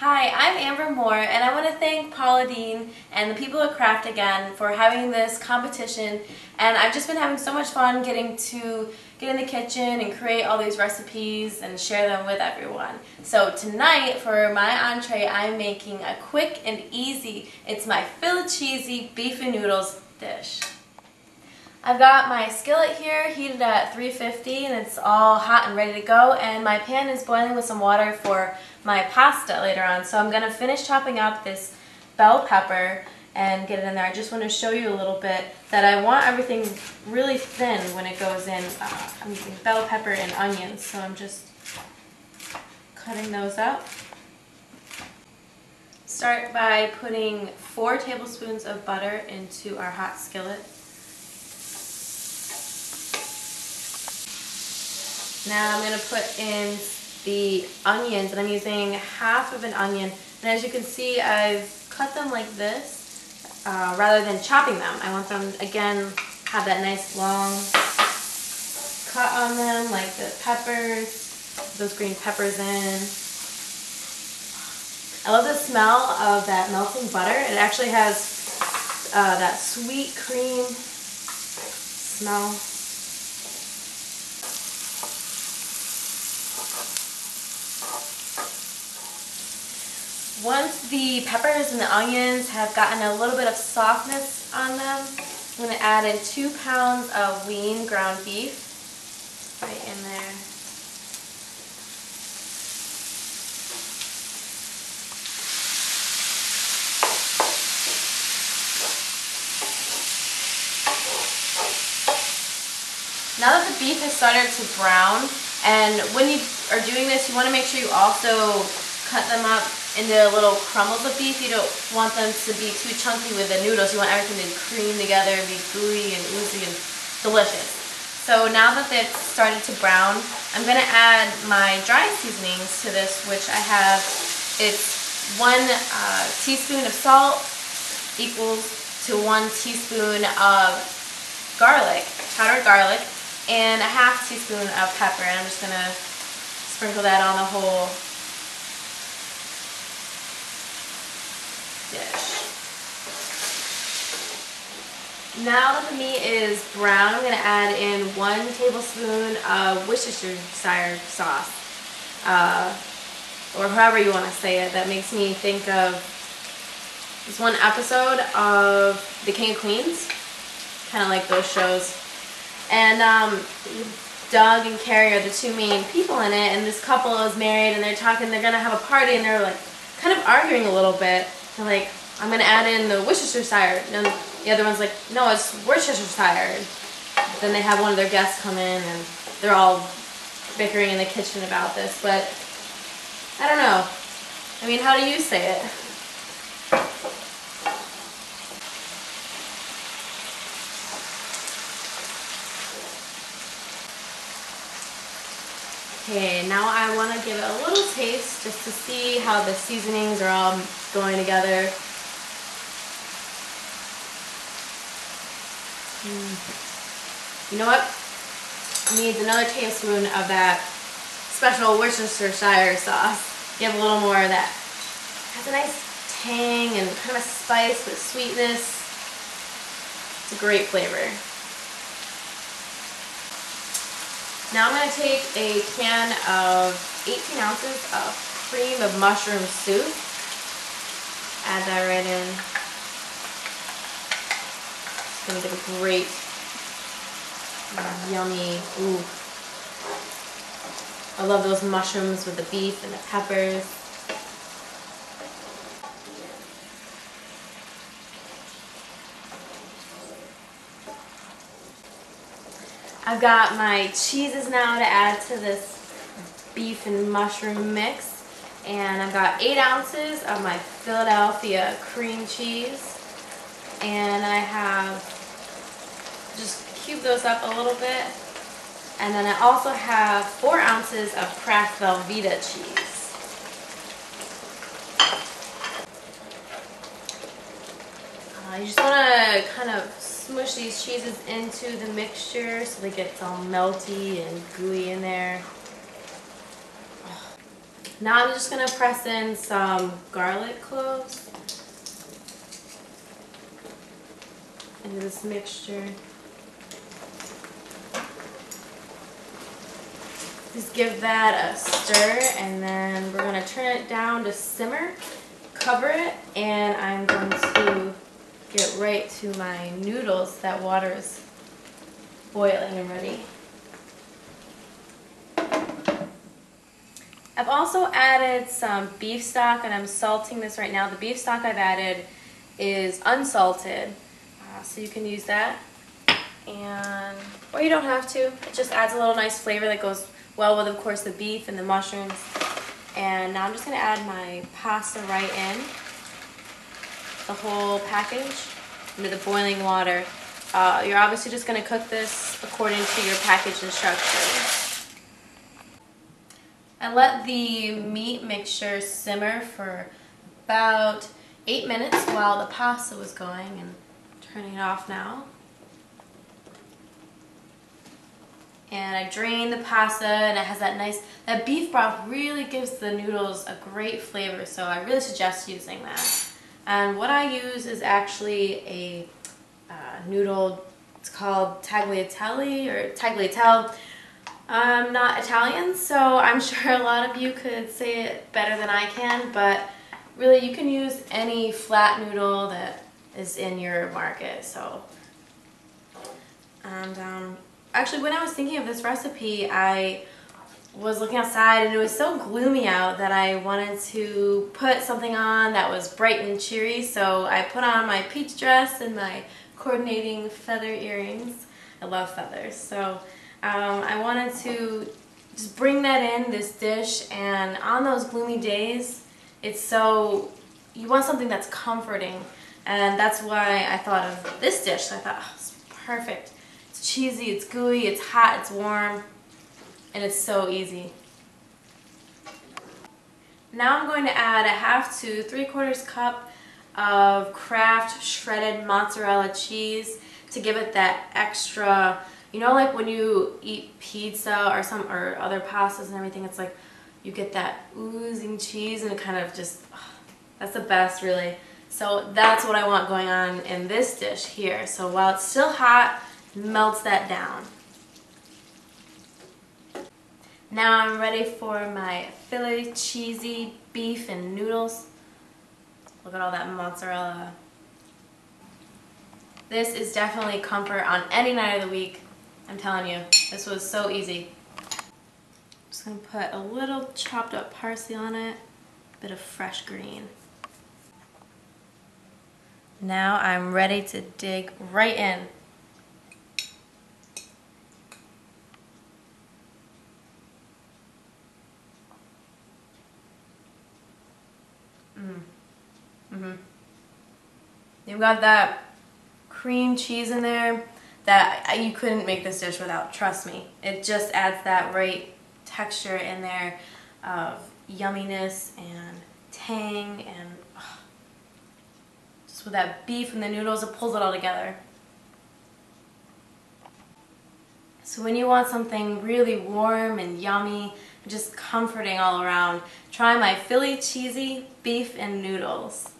Hi, I'm Amber Moore, and I want to thank Paula Dean and the people at Craft Again for having this competition. And I've just been having so much fun getting to get in the kitchen and create all these recipes and share them with everyone. So tonight, for my entree, I'm making a quick and easy, it's my Philly-Cheesy Beef Noodles dish. I've got my skillet here heated at 350 and it's all hot and ready to go, and my pan is boiling with some water for my pasta later on. So I'm going to finish chopping up this bell pepper and get it in there. I just want to show you a little bit that I want everything really thin when it goes in. I'm using bell pepper and onions, so I'm just cutting those up. Start by putting 4 tablespoons of butter into our hot skillet. Now I'm going to put in the onions, and I'm using half of an onion. And as you can see, I've cut them like this rather than chopping them. I want them, again, have that nice long cut on them, like the peppers, those green peppers in. I love the smell of that melting butter. It actually has that sweet cream smell. Once the peppers and the onions have gotten a little bit of softness on them, I'm going to add in 2 pounds of lean ground beef right in there. Now that the beef has started to brown, and when you are doing this, you want to make sure you also cut them up into little crumbles of beef. You don't want them to be too chunky with the noodles. You want everything to cream together, be gooey and oozy and delicious. So now that it's started to brown, I'm going to add my dry seasonings to this, which I have. It's 1 teaspoon of salt equals to 1 teaspoon of garlic, powdered garlic, and a ½ teaspoon of pepper. And I'm just going to sprinkle that on the whole dish. Now that the meat is brown, I'm going to add in 1 tablespoon of Worcestershire sauce, or however you want to say it. That makes me think of this one episode of The King of Queens, kind of like those shows. And Doug and Carrie are the 2 main people in it, and this couple is married and they're talking, they're going to have a party, and they're like kind of arguing a little bit. They're like, I'm going to add in the Worcestershire. And the other one's like, no, it's Worcestershire. Then they have one of their guests come in, and they're all bickering in the kitchen about this. But I don't know. I mean, how do you say it? Okay, now I want to give it a little taste just to see how the seasonings are all going together. You know what? Needs another tablespoon of that special Worcestershire sauce. You have a little more of that. Has a nice tang and kind of spice with sweetness. It's a great flavor. Now I'm going to take a can of 18 ounces of cream of mushroom soup. Add that right in. It's going to give a great, yummy, ooh. I love those mushrooms with the beef and the peppers. I've got my cheeses now to add to this beef and mushroom mix, and I've got 8 ounces of my Philadelphia cream cheese, and I have just cubed those up a little bit, and then I also have 4 ounces of Kraft Velveeta cheese. You just want to kind of smush these cheeses into the mixture so they get all melty and gooey in there. Now I'm just going to press in some garlic cloves into this mixture. Just give that a stir, and then we're going to turn it down to simmer, cover it, and I'm going to get right to my noodles. That water is boiling and ready. I've also added some beef stock, and I'm salting this right now. The beef stock I've added is unsalted, so you can use that, or you don't have to. It just adds a little nice flavor that goes well with, of course, the beef and the mushrooms. And now I'm just going to add my pasta right in, the whole package, into the boiling water. You're obviously just going to cook this according to your package instructions. I let the meat mixture simmer for about 8 minutes while the pasta was going, and turning it off now. And I drained the pasta, and it has that beef broth really gives the noodles a great flavor, so I really suggest using that. And what I use is actually a noodle, it's called tagliatelle or tagliatelle. I'm not Italian, so I'm sure a lot of you could say it better than I can, but really you can use any flat noodle that is in your market. So, and actually, when I was thinking of this recipe, I was looking outside and it was so gloomy out that I wanted to put something on that was bright and cheery, so I put on my peach dress and my coordinating feather earrings. I love feathers, so I wanted to just bring that in this dish, and on those gloomy days, you want something that's comforting, and that's why I thought of this dish. I thought, oh, it's perfect. It's cheesy, it's gooey, it's hot, it's warm, and it's so easy. Now I'm going to add a 1/2 to 3/4 cup of Kraft shredded mozzarella cheese to give it that extra, you know, like when you eat pizza or other pastas and everything, it's like you get that oozing cheese, and it kind of just, that's the best, really. So that's what I want going on in this dish here. So while it's still hot, melts that down. Now I'm ready for my Philly-Cheesy Beef and Noodles. Look at all that mozzarella. This is definitely comfort on any night of the week. I'm telling you, this was so easy. Just gonna put a little chopped up parsley on it, a bit of fresh green. Now I'm ready to dig right in. You've got that cream cheese in there that you couldn't make this dish without, trust me. It just adds that right texture in there of yumminess and tang, and just with that beef and the noodles, it pulls it all together. So when you want something really warm and yummy, just comforting all around, try my Philly-Cheesy Beef and Noodles.